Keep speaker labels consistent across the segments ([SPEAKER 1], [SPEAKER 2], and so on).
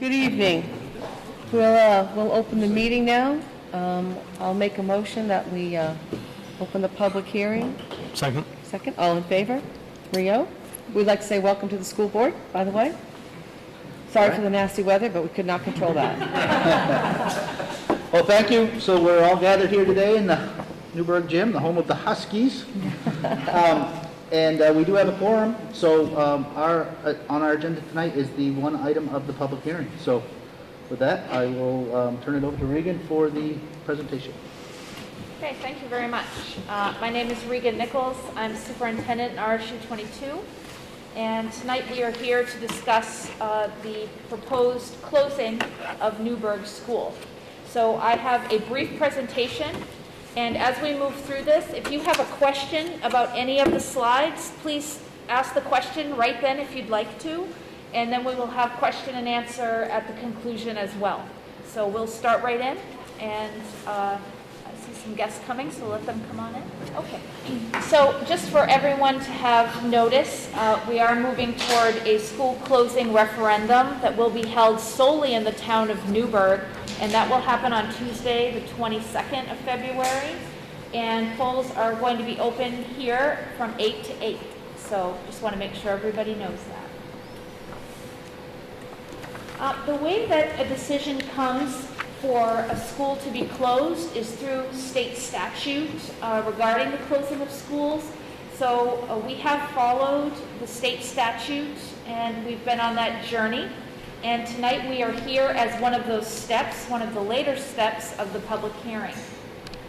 [SPEAKER 1] Good evening. We'll open the meeting now. I'll make a motion that we open the public hearing.
[SPEAKER 2] Second.
[SPEAKER 1] Second, all in favor? Rio? We'd like to say welcome to the school board, by the way. Sorry for the nasty weather, but we could not control that.
[SPEAKER 3] Well, thank you. So we're all gathered here today in the Newburgh gym, the home of the Huskies. And we do have a quorum. So on our agenda tonight is the one item of the public hearing. So with that, I will turn it over to Regan for the presentation.
[SPEAKER 4] Okay, thank you very much. My name is Regan Nichols. I'm superintendent in RSU 22. And tonight we are here to discuss the proposed closing of Newburgh School. So I have a brief presentation, and as we move through this, if you have a question about any of the slides, please ask the question right then if you'd like to, and then we will have question and answer at the conclusion as well. So we'll start right in, and I see some guests coming, so let them come on in. Okay. So just for everyone to have notice, we are moving toward a school closing referendum that will be held solely in the town of Newburgh, and that will happen on Tuesday, the 22nd of February. And polls are going to be open here from 8 to 8. So just want to make sure everybody knows that. The way that a decision comes for a school to be closed is through state statute regarding the closing of schools. So we have followed the state statute, and we've been on that journey. And tonight we are here as one of those steps, one of the later steps of the public hearing.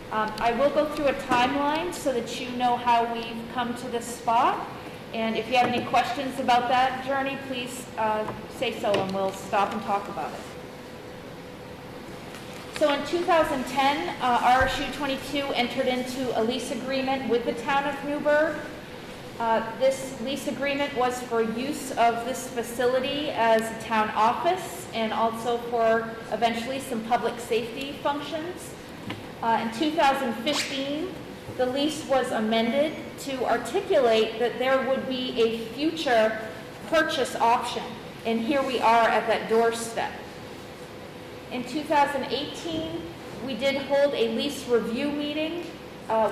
[SPEAKER 4] I will go through a timeline so that you know how we've come to this spot. And if you have any questions about that journey, please say so and we'll stop and talk about it. So in 2010, RSU 22 entered into a lease agreement with the town of Newburgh. This lease agreement was for use of this facility as a town office and also for eventually some public safety functions. In 2015, the lease was amended to articulate that there would be a future purchase option, and here we are at that doorstep. In 2018, we did hold a lease review meeting.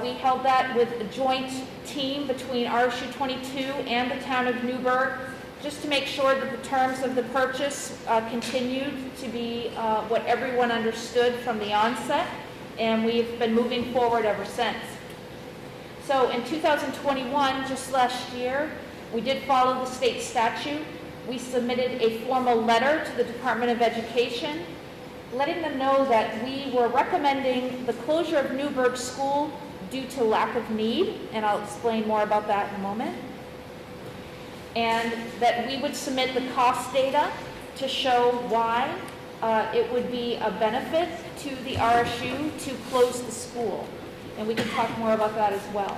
[SPEAKER 4] We held that with a joint team between RSU 22 and the town of Newburgh, just to make sure that the terms of the purchase continued to be what everyone understood from the onset, and we've been moving forward ever since. So in 2021, just last year, we did follow the state statute. We submitted a formal letter to the Department of Education, letting them know that we were recommending the closure of Newburgh School due to lack of need, and I'll explain more about that in a moment, and that we would submit the cost data to show why it would be a benefit to the RSU to close the school, and we can talk more about that as well.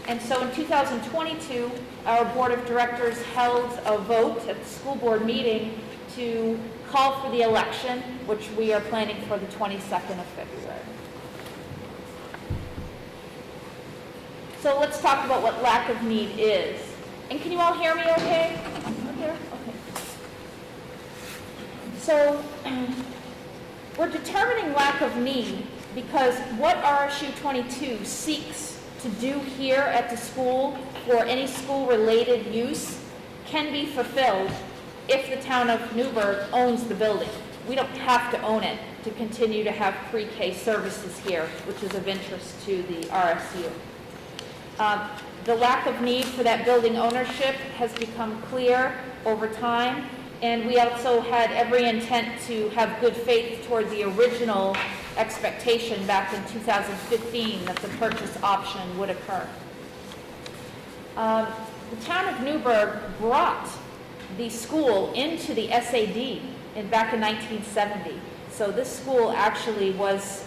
[SPEAKER 4] And so in 2022, our board of directors held a vote at the school board meeting to call for the election, which we are planning for the 22nd of February. So let's talk about what lack of need is. And can you all hear me okay? Okay. So we're determining lack of need because what RSU 22 seeks to do here at the school for any school-related use can be fulfilled if the town of Newburgh owns the building. We don't have to own it to continue to have pre-K services here, which is of interest to the RSU. The lack of need for that building ownership has become clear over time, and we also had every intent to have good faith toward the original expectation back in 2015 that the purchase option would occur. The town of Newburgh brought the school into the SAD back in 1970. So this school actually was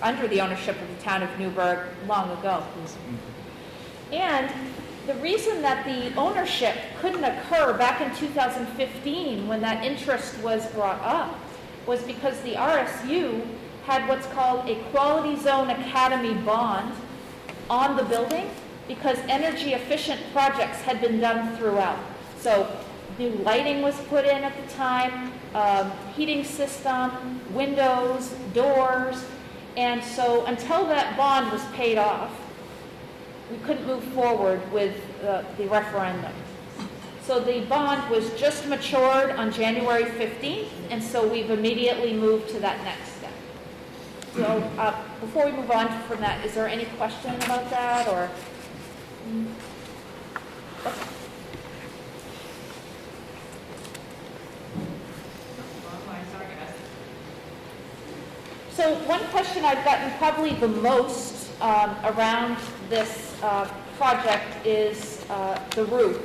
[SPEAKER 4] under the ownership of the town of Newburgh long ago. And the reason that the ownership couldn't occur back in 2015 when that interest was brought up was because the RSU had what's called a Quality Zone Academy bond on the building because energy efficient projects had been done throughout. So New lighting was put in at the time, heating system, windows, doors. And so until that bond was paid off, we couldn't move forward with the referendum. So the bond was just matured on January 15th, and so we've immediately moved to that next step. So before we move on from that, is there any question about that, or? So one question I've gotten probably the most around this project is the roof.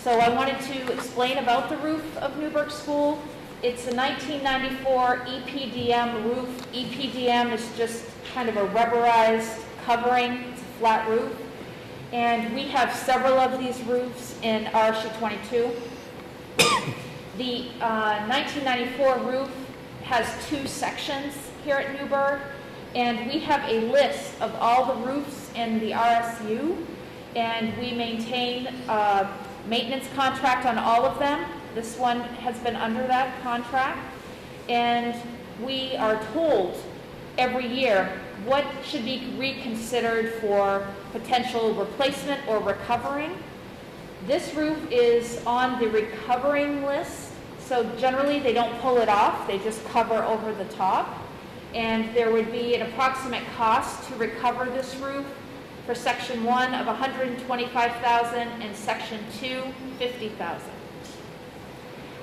[SPEAKER 4] So I wanted to explain about the roof of Newburgh School. It's a 1994 EPDM roof. EPDM is just kind of a rubberized covering. It's a flat roof. And we have several of these roofs in RSU 22. The 1994 roof has 2 sections here at Newburgh, and we have a list of all the roofs in the RSU, and we maintain a maintenance contract on all of them. This one has been under that contract, and we are told every year what should be reconsidered for potential replacement or recovering. This roof is on the recovering list, so generally they don't pull it off, they just cover over the top. And there would be an approximate cost to recover this roof for Section 1 of $125,000 and Section 2, $50,000.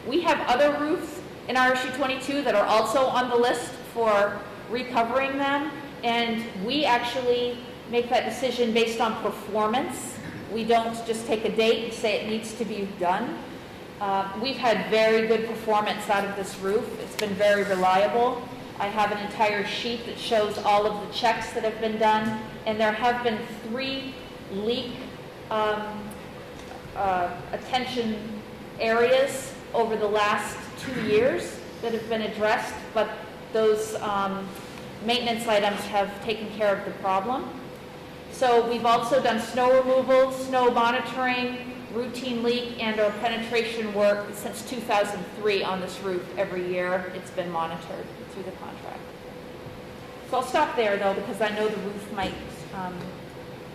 [SPEAKER 4] We have other roofs in RSU 22 that are also on the list for recovering them, and we actually make that decision based on performance. We don't just take a date and say it needs to be done. We've had very good performance out of this roof. It's been very reliable. I have an entire sheet that shows all of the checks that have been done, and there have been 3 leak attention areas over the last 2 years that have been addressed, but those maintenance items have taken care of the problem. So we've also done snow removal, snow monitoring, routine leak, and our penetration work since 2003 on this roof. Every year it's been monitored through the contract. So I'll stop there though, because I know the roof might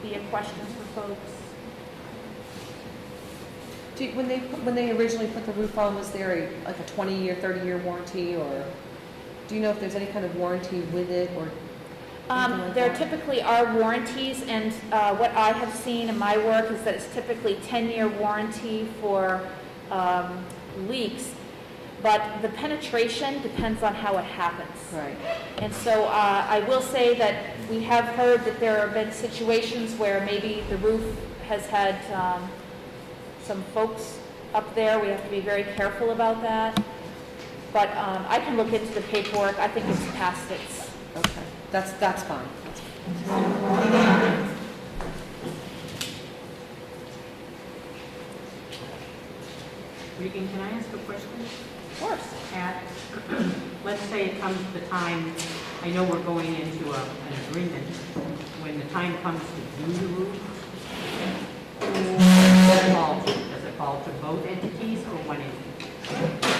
[SPEAKER 4] be a question for folks.
[SPEAKER 1] When they originally put the roof on, was there like a 20-year, 30-year warranty, or do you know if there's any kind of warranty with it, or?
[SPEAKER 4] There typically are warranties, and what I have seen in my work is that it's typically 10-year warranty for leaks, but the penetration depends on how it happens.
[SPEAKER 1] Right.
[SPEAKER 4] And so I will say that we have heard that there have been situations where maybe the roof has had some folks up there. We have to be very careful about that. But I can look into the paperwork. I think it's past its.
[SPEAKER 1] Okay. That's fine.
[SPEAKER 2] Regan, can I ask a question?
[SPEAKER 4] Of course.
[SPEAKER 2] Let's say it comes the time, I know we're going into an agreement, when the time comes to do the roof, does it fall to both entities or one entity?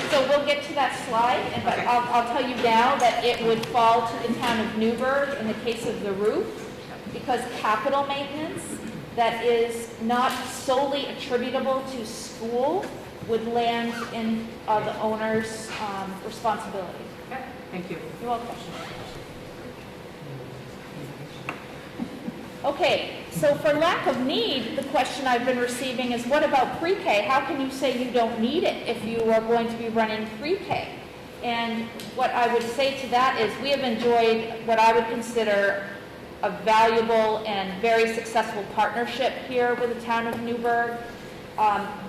[SPEAKER 4] So we'll get to that slide, but
[SPEAKER 2] Okay.
[SPEAKER 4] I'll tell you now that it would fall to the town of Newburgh in the case of the roof, because capital maintenance that is not solely attributable to school would land in the owner's responsibility.
[SPEAKER 2] Okay, thank you.
[SPEAKER 4] You're welcome. Okay, so for lack of need, the question I've been receiving is, what about pre-K? How can you say you don't need it if you are going to be running pre-K? And what I would say to that is we have enjoyed what I would consider a valuable and very successful partnership here with the town of Newburgh.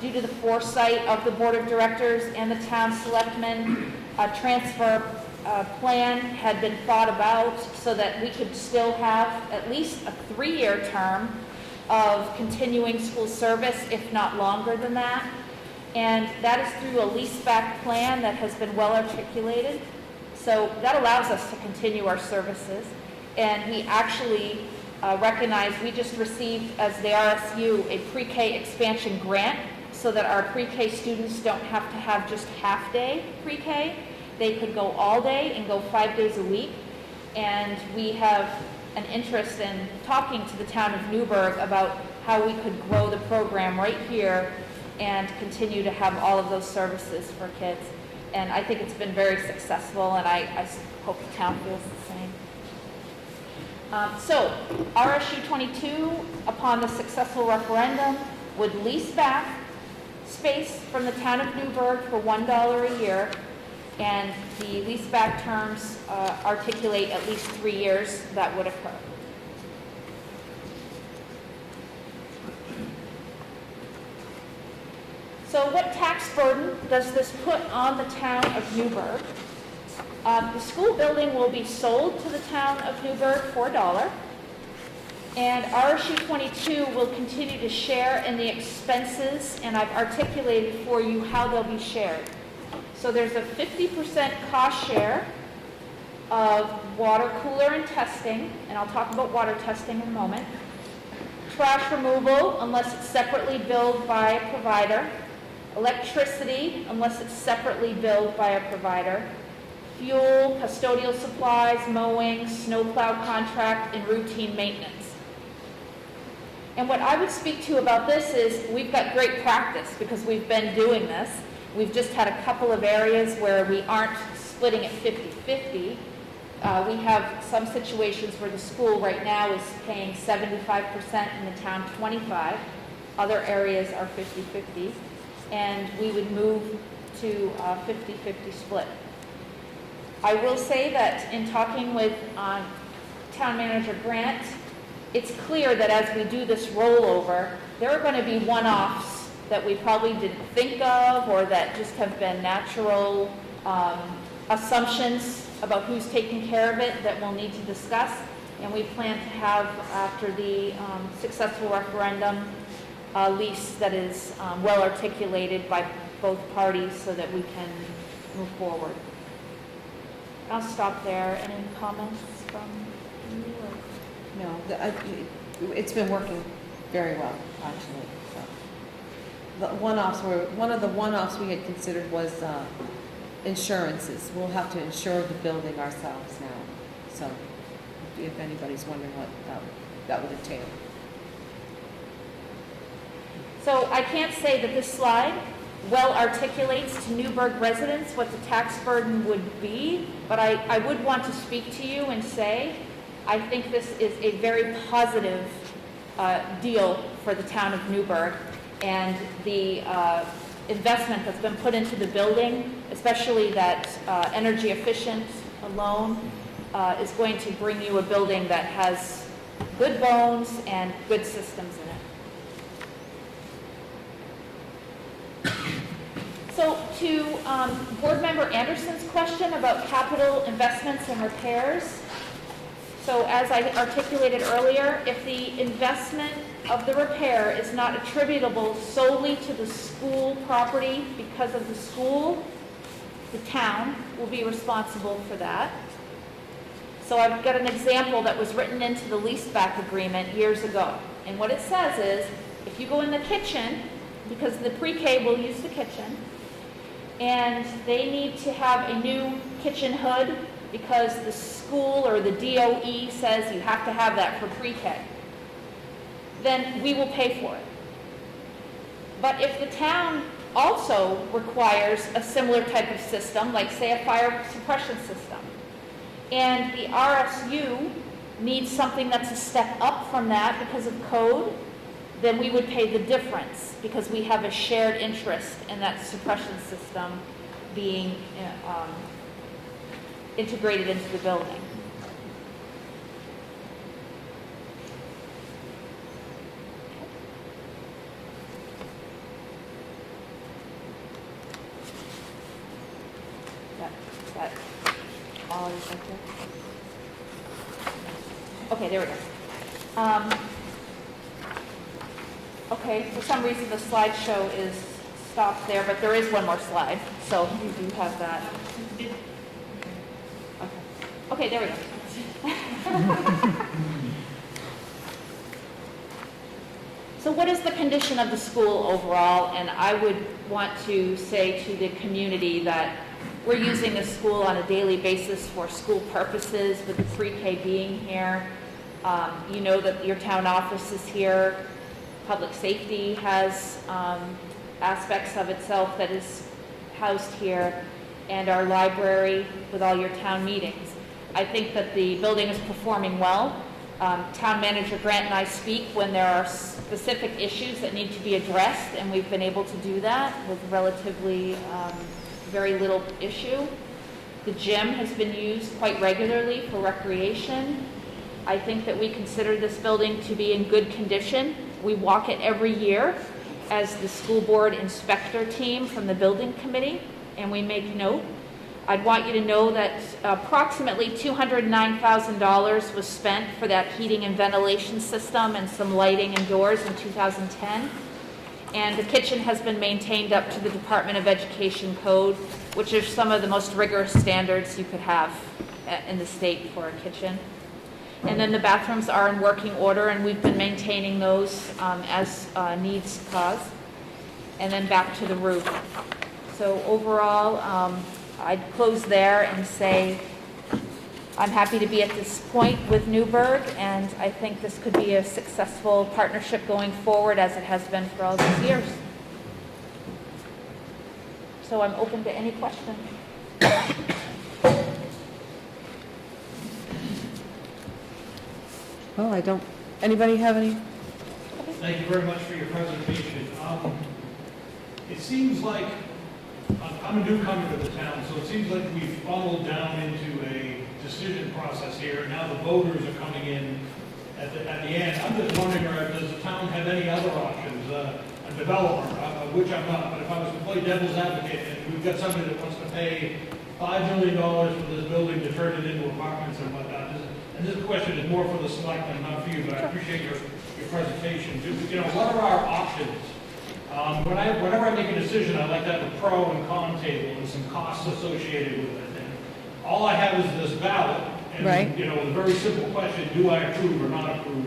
[SPEAKER 4] Due to the foresight of the board of directors and the town selectmen, a transfer plan had been thought about so that we could still have at least a 3-year term of continuing school service, if not longer than that. And that is through a leaseback plan that has been well articulated. So that allows us to continue our services. And we actually recognize we just received, as the RSU, a pre-K expansion grant. so that our pre-K students don't have to have just half-day pre-K. They could go all day and go 5 days a week. And we have an interest in talking to the town of Newburgh about how we could grow the program right here and continue to have all of those services for kids. And I think it's been very successful, and I hope the town feels the same. So, RSU 22, upon the successful referendum, would lease back space from the town of Newburgh for $1 a year, and the lease back terms articulate at least 3 years that would occur. So what tax burden does this put on the town of Newburgh? The school building will be sold to the town of Newburgh for $1, and RSU 22 will continue to share in the expenses, and I've articulated for you how they'll be shared. So there's a 50% cost share of water cooler and testing, and I'll talk about water testing in a moment. Trash removal, unless it's separately billed by a provider. Electricity, unless it's separately billed by a provider. Fuel, custodial supplies, mowing, snowplow contract, and routine maintenance. And what I would speak to about this is we've got great practice because we've been doing this. We've just had a couple of areas where we aren't splitting it 50-50. We have some situations where the school right now is paying 75% and the town 25%. Other areas are 50-50. And we would move to a 50-50 split. I will say that in talking with Town Manager Grant, it's clear that as we do this rollover, there are going to be one-offs that we probably didn't think of or that just have been natural assumptions about who's taking care of it that we'll need to discuss. And we plan to have, after the successful referendum, a lease that is well articulated by both parties so that we can move forward. I'll stop there. Any comments from you? Or?
[SPEAKER 1] No, it's been working very well, actually. So. One of the one-offs we had considered was insurances. We'll have to insure the building ourselves now. So if anybody's wondering what that would entail.
[SPEAKER 4] So I can't say that this slide well articulates to Newburgh residents what the tax burden would be, but I would want to speak to you and say I think this is a very positive deal for the town of Newburgh, and the investment that's been put into the building, especially that energy efficient loan, is going to bring you a building that has good bones and good systems in it. So to Board Member Anderson's question about capital investments and repairs, so as I articulated earlier, if the investment of the repair is not attributable solely to the school property because of the school, the town will be responsible for that. So I've got an example that was written into the leaseback agreement years ago. And what it says is, if you go in the kitchen, because the pre-K will use the kitchen, and they need to have a new kitchen hood because the school or the DOE says you have to have that for pre-K, then we will pay for it. But if the town also requires a similar type of system, like say a fire suppression system, and the RSU needs something that's a step up from that because of code, then we would pay the difference because we have a shared interest in that suppression system being integrated into the building. That all is right there? Okay, there we go. Okay, for some reason the slideshow is stopped there, but there is one more slide, so you do have that. Okay, there we go. So what is the condition of the school overall? And I would want to say to the community that we're using the school on a daily basis for school purposes, with the pre-K being here. You know that your town office is here. Public safety has aspects of itself that is housed here, and our library with all your town meetings. I think that the building is performing well. Town Manager Grant and I speak when there are specific issues that need to be addressed, and we've been able to do that with relatively very little issue. The gym has been used quite regularly for recreation. I think that we consider this building to be in good condition. We walk it every year as the school board inspector team from the building committee, and we make note. I'd want you to know that approximately $209,000 was spent for that heating and ventilation system and some lighting indoors in 2010. And the kitchen has been maintained up to the Department of Education code, which are some of the most rigorous standards you could have in the state for a kitchen. And then the bathrooms are in working order, and we've been maintaining those as needs cause. And then back to the roof. So overall, I'd close there and say I'm happy to be at this point with Newburgh, and I think this could be a successful partnership going forward, as it has been for all these years. So I'm open to any questions.
[SPEAKER 1] Well, I don't, anybody have any?
[SPEAKER 5] Thank you very much for your presentation. It seems like, I'm a newcomer to the town, so it seems like we've funneled down into a decision process here. Now the voters are coming in at the end. I'm just wondering, does the town have any other options? A developer, which I'm not, but if I was to play devil's advocate, and we've got somebody that wants to pay $5 million for this building to turn it into apartments and whatnot. And this question is more for the selectmen, not for you, but I appreciate your presentation. You know, what are our options? Whenever I make a decision, I like to have a pro and con table and some costs associated with it. And all I have is this ballot, and
[SPEAKER 1] Right.
[SPEAKER 5] you know, a very simple question: do I approve or not approve?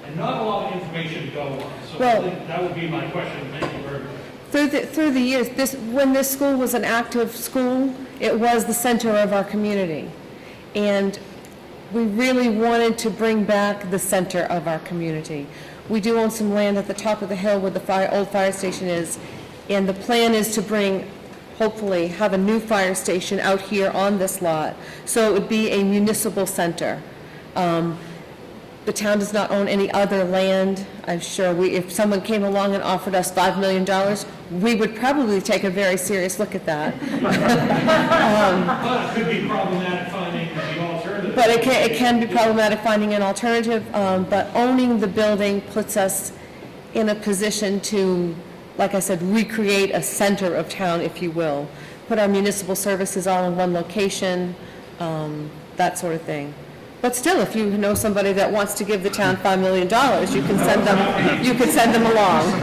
[SPEAKER 5] And not a lot of information to go on. So
[SPEAKER 1] Well,
[SPEAKER 5] I think that would be my question. Thank you very much.
[SPEAKER 1] Through the years, when this school was an active school, it was the center of our community. And we really wanted to bring back the center of our community. We do own some land at the top of the hill where the old fire station is, and the plan is to hopefully have a new fire station out here on this lot, so it would be a municipal center. The town does not own any other land. I'm sure if someone came along and offered us $5 million, we would probably take a very serious look at that.
[SPEAKER 5] But it could be problematic finding the alternative.
[SPEAKER 1] But it can be problematic finding an alternative, but owning the building puts us in a position to, like I said, recreate a center of town, if you will. Put our municipal services all in one location, that sort of thing. But still, if you know somebody that wants to give the town $5 million, you can send them along.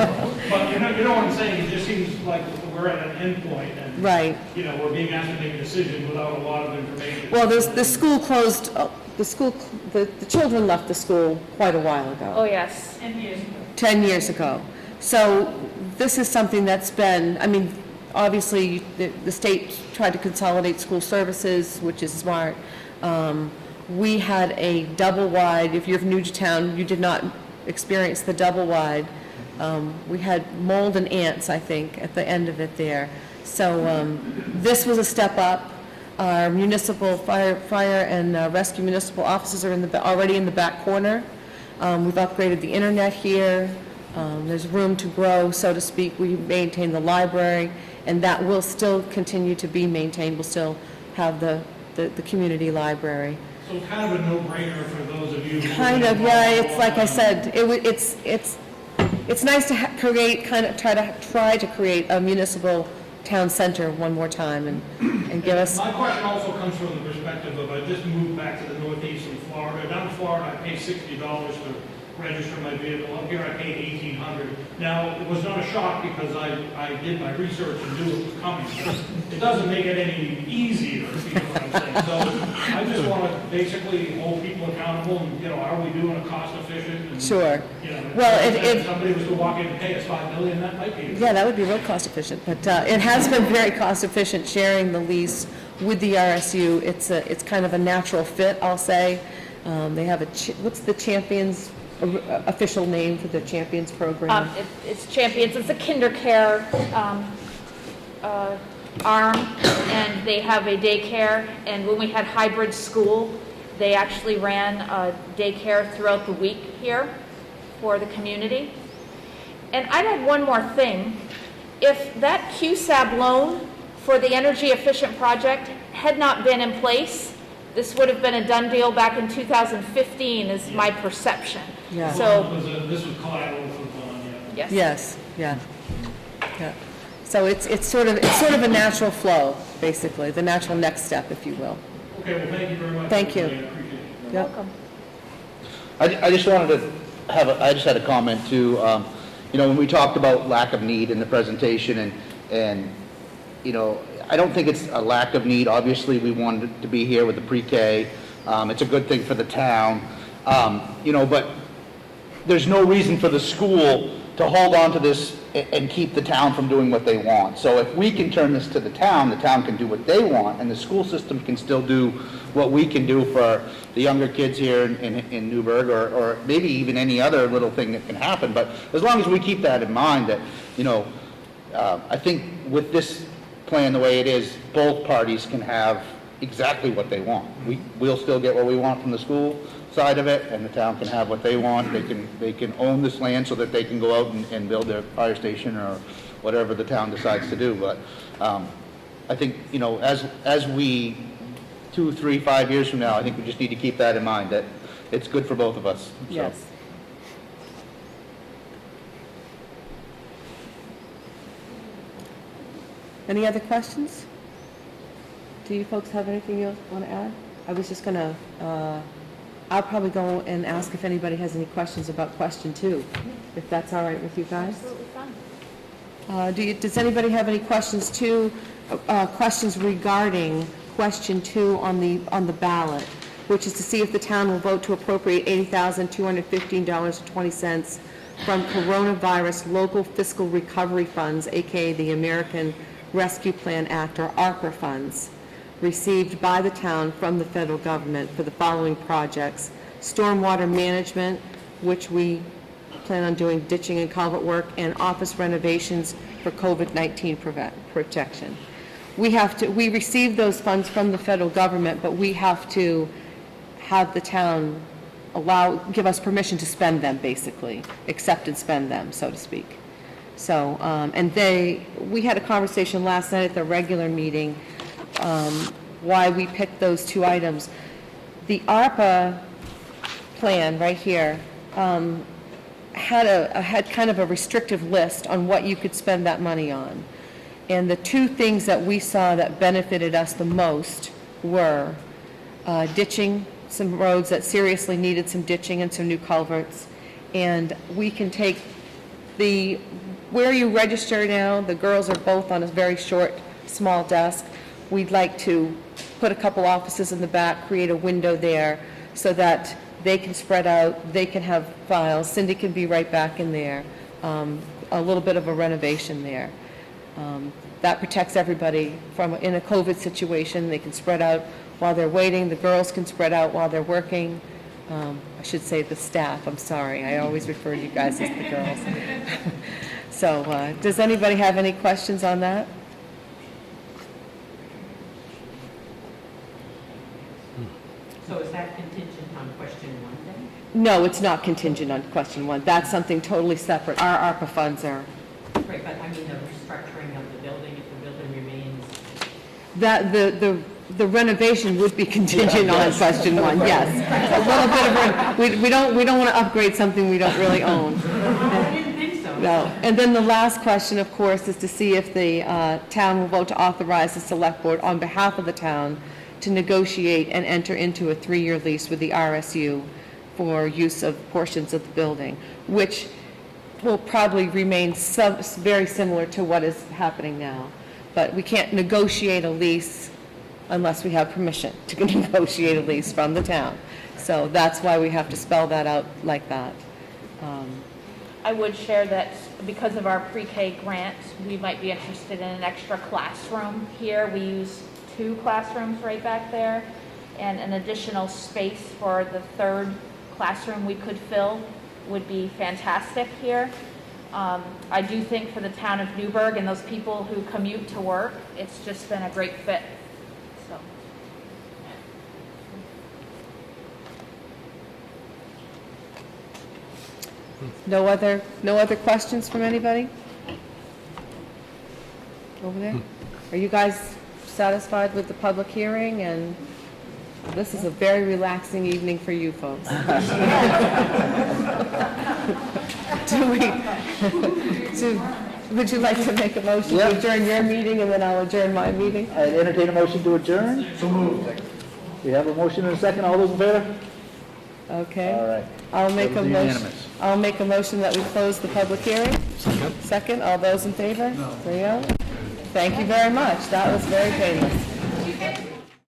[SPEAKER 5] But you know what I'm saying? It just seems like we're at an end point, and
[SPEAKER 1] Right.
[SPEAKER 5] you know, we're being asked to make a decision without a lot of information.
[SPEAKER 1] Well, the school closed, the children left the school quite a while ago.
[SPEAKER 4] Oh, yes.
[SPEAKER 1] 10 years ago. So this is something that's been, I mean, obviously, the state tried to consolidate school services, which is smart. We had a double wide, if you're new to town, you did not experience the double wide. We had mold and ants, I think, at the end of it there. So this was a step up. Our municipal fire and rescue municipal offices are already in the back corner. We've upgraded the internet here. There's room to grow, so to speak. We maintain the library, and that will still continue to be maintained. We'll still have the community library.
[SPEAKER 5] So kind of a no-brainer for those of you.
[SPEAKER 1] Kind of, yeah. It's like I said, it's nice to try to create a municipal town center one more time and give us.
[SPEAKER 5] My question also comes from the perspective of, I just moved back to the northeast in Florida. Down in Florida, I pay $60 to register my vehicle. Up here, I paid $1,800. Now, it was not a shock because I did my research and knew it was coming. It doesn't make it any easier, if you know what I'm I'm saying. So I just want to basically hold people accountable and, you know, are we doing it cost efficient? And,
[SPEAKER 1] Sure.
[SPEAKER 5] you know,
[SPEAKER 1] Well,
[SPEAKER 5] if somebody was to walk in and pay us $5 million, that might be.
[SPEAKER 1] Yeah, that would be real cost efficient, but it has been very cost efficient sharing the lease with the RSU. It's kind of a natural fit, I'll say. They have what's the Champions, official name for the Champions program?
[SPEAKER 4] It's Champions, it's a kinder care arm, and they have a daycare, and when we had hybrid school, they actually ran daycare throughout the week here for the community. And I'd add one more thing. If that QSAB loan for the energy efficient project had not been in place, this would have been a done deal back in 2015 is my perception.
[SPEAKER 1] Yeah.
[SPEAKER 4] So,
[SPEAKER 5] This was collateral for the bond, yeah.
[SPEAKER 4] yes.
[SPEAKER 1] Yes, yeah. Yeah. So it's sort of a natural flow, basically, the natural next step, if you will.
[SPEAKER 5] Okay, well, thank you very much.
[SPEAKER 1] Thank you.
[SPEAKER 5] everybody. I appreciate it.
[SPEAKER 1] Yep.
[SPEAKER 4] Welcome.
[SPEAKER 3] I just wanted to I just had a comment too. You know, when we talked about lack of need in the presentation and, you know, I don't think it's a lack of need. Obviously, we wanted to be here with the pre-K. It's a good thing for the town. You know, but there's no reason for the school to hold on to this and keep the town from doing what they want. So if we can turn this to the town can do what they want, and the school system can still do what we can do for the younger kids here in Newburgh, or maybe even any other little thing that can happen. But as long as we keep that in mind, that, you know, I think with this plan the way it is, both parties can have exactly what they want. We'll still get what we want from the school side of it, and the town can have what they want. They can own this land so that they can go out and build their fire station or whatever the town decides to do. But I think, you know, as we 2, 3, 5 years from now, I think we just need to keep that in mind, that it's good for both of us. So.
[SPEAKER 1] Yes. Any other questions? Do you folks have anything you want to add? I was just going to, I'll probably go and ask if anybody has any questions about question 2, if that's all right with you guys.
[SPEAKER 4] Absolutely fine.
[SPEAKER 1] Does anybody have any questions questions regarding question 2 on the ballot, which is to see if the town will vote to appropriate $80,215.20 from Coronavirus Local Fiscal Recovery Funds, aka the American Rescue Plan Act, or ARPA funds, received by the town from the federal government for the following projects: stormwater management, which we plan on doing ditching and culvert work, and office renovations for COVID-19 protection. We receive those funds from the federal government, but we have to have the town give us permission to spend them, basically, accept and spend them, so to speak. So, we had a conversation last night at the regular meeting, why we picked those 2 items. The ARPA plan right here had kind of a restrictive list on what you could spend that money on. And the 2 things that we saw that benefited us the most were ditching some roads that seriously needed some ditching and some new culverts. And we can take where you register now, the girls are both on a very short, small desk. We'd like to put a couple offices in the back, create a window there so that they can spread out, they can have files, Cindy can be right back in there, a little bit of a renovation there. That protects everybody in a COVID situation. They can spread out while they're waiting, the girls can spread out while they're working. I should say the staff, I'm sorry, I always refer to you guys as the girls. So, does anybody have any questions on that?
[SPEAKER 2] So is that contingent on question 1 then?
[SPEAKER 1] No, it's not contingent on question 1. That's something totally separate. Our ARPA funds are,
[SPEAKER 2] Right, but I mean the restructuring of the building, if the building remains.
[SPEAKER 1] the renovation would be contingent on question 1, yes. A little bit of, we don't want to upgrade something we don't really own.
[SPEAKER 2] I didn't think so.
[SPEAKER 1] No. And then the last question, of course, is to see if the town will vote to authorize the select board on behalf of the town to negotiate and enter into a 3-year lease with the RSU for use of portions of the building, which will probably remain very similar to what is happening now. But we can't negotiate a lease unless we have permission to negotiate a lease from the town. So that's why we have to spell that out like that.
[SPEAKER 4] I would share that because of our pre-K grant, we might be interested in an extra classroom here. We use 2 classrooms right back there, and an additional space for the 3rd classroom we could fill would be fantastic here. I do think for the town of Newburgh and those people who commute to work, it's just been a great fit, so.
[SPEAKER 1] No other questions from anybody? Over there? Are you guys satisfied with the public hearing? And this is a very relaxing evening for you folks. Would you like to make a motion
[SPEAKER 3] Yeah.
[SPEAKER 1] to adjourn your meeting, and then I'll adjourn my meeting?
[SPEAKER 3] I entertain a motion to adjourn. So moved. We have a motion and a second. All those in favor?
[SPEAKER 1] Okay.
[SPEAKER 3] All right.
[SPEAKER 1] I'll make
[SPEAKER 3] That
[SPEAKER 1] a
[SPEAKER 3] was
[SPEAKER 1] motion.
[SPEAKER 3] unanimous.
[SPEAKER 1] I'll make a motion that we close the public hearing. Second. All those in favor? 3-0. Thank you very much. That was very painless.